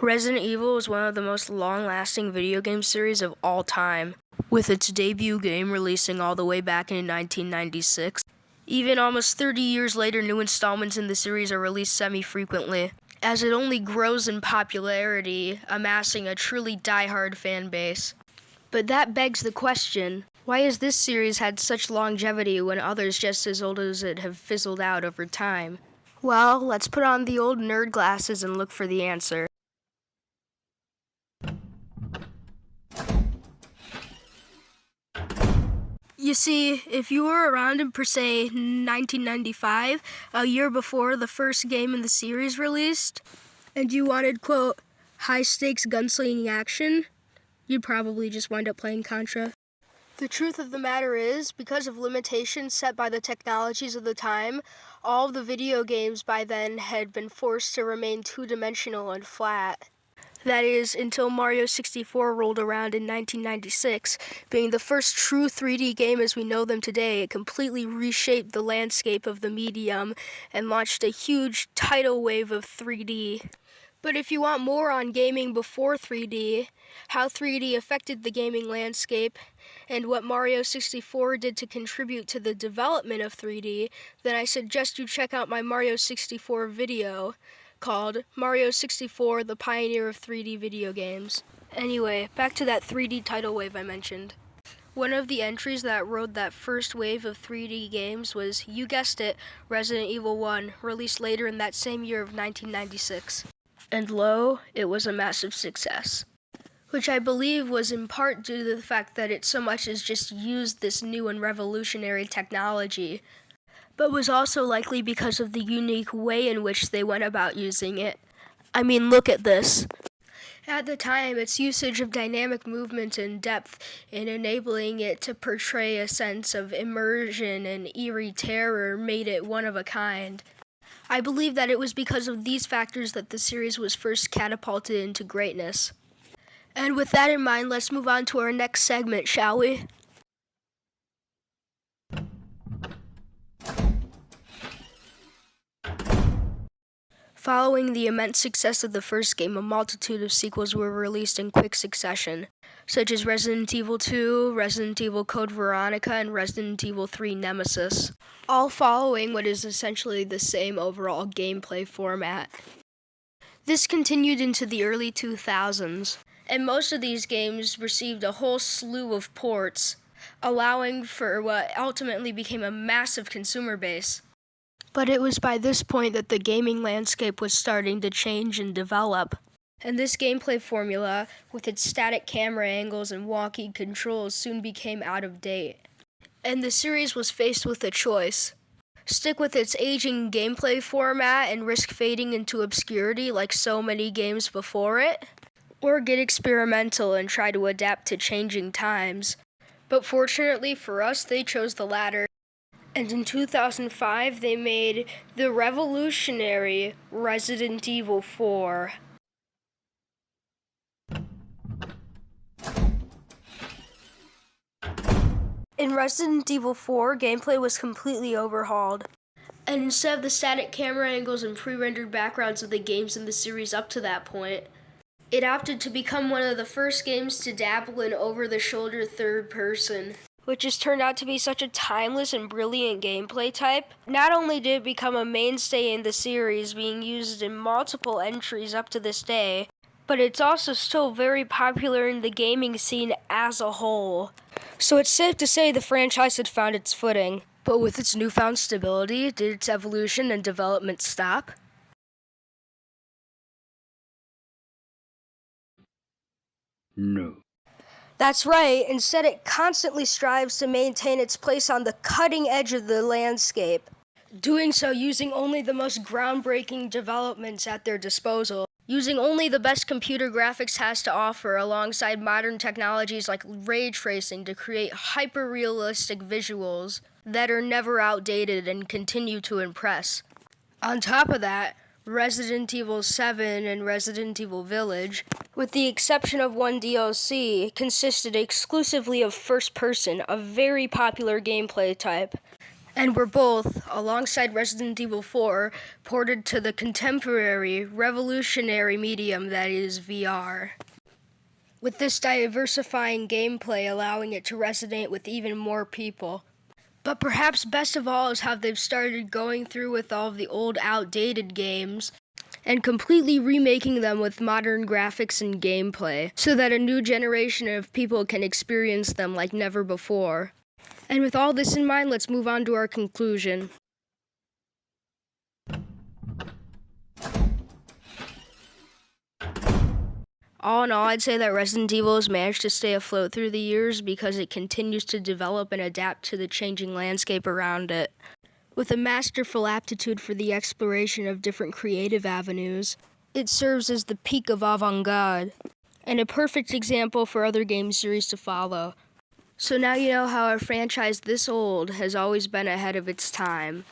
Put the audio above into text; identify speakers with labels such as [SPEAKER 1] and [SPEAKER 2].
[SPEAKER 1] Resident Evil is one of the most long-lasting video game series of all time, with its debut game releasing all the way back in 1996. Even almost 30 years later, new installments in the series are released semi-frequently, as it only grows in popularity, amassing a truly die-hard fan base. But that begs the question, why has this series had such longevity when others just as old as it have fizzled out over time? Well, let's put on the old nerd glasses and look for the answer. You see, if you were around in, per se, 1995, a year before the first game in the series released, and you wanted, quote, high-stakes gunslinging action, you'd probably just wind up playing Contra. The truth of the matter is, because of limitations set by the technologies of the time, all of the video games by then had been forced to remain two-dimensional and flat. That is, until Mario 64 rolled around in 1996, being the first true 3D game as we know them today. It completely reshaped the landscape of the medium and launched a huge tidal wave of 3D. But if you want more on gaming before 3D, how 3D affected the gaming landscape, and what Mario 64 did to contribute to the development of 3D, then I suggest you check out my Mario 64 video called Mario 64, the Pioneer of 3D Video Games. Anyway, back to that 3D tidal wave I mentioned. One of the entries that rode that first wave of 3D games was, you guessed it, Resident Evil 1, released later in that same year of 1996. And lo, it was a massive success, which I believe was in part due to the fact that it so much as just used this new and revolutionary technology, but was also likely because of the unique way in which they went about using it. I mean, look at this. At the time, its usage of dynamic movement and depth in enabling it to portray a sense of immersion and eerie terror made it one of a kind. I believe that it was because of these factors that the series was first catapulted into greatness. And with that in mind, let's move on to our next segment, shall we? Following the immense success of the first game, a multitude of sequels were released in quick succession, such as Resident Evil 2, Resident Evil Code Veronica, and Resident Evil 3 Nemesis, all following what is essentially the same overall gameplay format. This continued into the early 2000s, and most of these games received a whole slew of ports, allowing for what ultimately became a massive consumer base. But it was by this point that the gaming landscape was starting to change and develop. And this gameplay formula, with its static camera angles and wonky controls, soon became out of date. And the series was faced with a choice. Stick with its aging gameplay format and risk fading into obscurity like so many games before it, or get experimental and try to adapt to changing times. But fortunately for us, they chose the latter. And in 2005, they made the revolutionary Resident Evil 4. In Resident Evil 4, gameplay was completely overhauled. And instead of the static camera angles and pre-rendered backgrounds of the games in the series up to that point, it opted to become one of the first games to dabble in over-the-shoulder third person, which has turned out to be such a timeless and brilliant gameplay type. Not only did it become a mainstay in the series, being used in multiple entries up to this day, but it's also still very popular in the gaming scene as a whole. So it's safe to say the franchise had found its footing. But with its newfound stability, did its evolution and development stop?
[SPEAKER 2] No.
[SPEAKER 1] That's right, instead it constantly strives to maintain its place on the cutting edge of the landscape, doing so using only the most groundbreaking developments at their disposal, using only the best computer graphics has to offer alongside modern technologies like ray tracing to create hyper-realistic visuals that are never outdated and continue to impress. On top of that, Resident Evil 7 and Resident Evil Village, with the exception of one DLC, consisted exclusively of first person, a very popular gameplay type. and were both, alongside Resident Evil 4, ported to the contemporary, revolutionary medium that is VR. With this diversifying gameplay allowing it to resonate with even more people. But perhaps best of all is how they've started going through with all of the old outdated games and completely remaking them with modern graphics and gameplay so that a new generation of people can experience them like never before. And with all this in mind, let's move on to our conclusion. All in all, I'd say that Resident Evil has managed to stay afloat through the years because it continues to develop and adapt to the changing landscape around it. With a masterful aptitude for the exploration of different creative avenues, it serves as the peak of avant-garde, and a perfect example for other game series to follow. So now you know how a franchise this old has always been ahead of its time.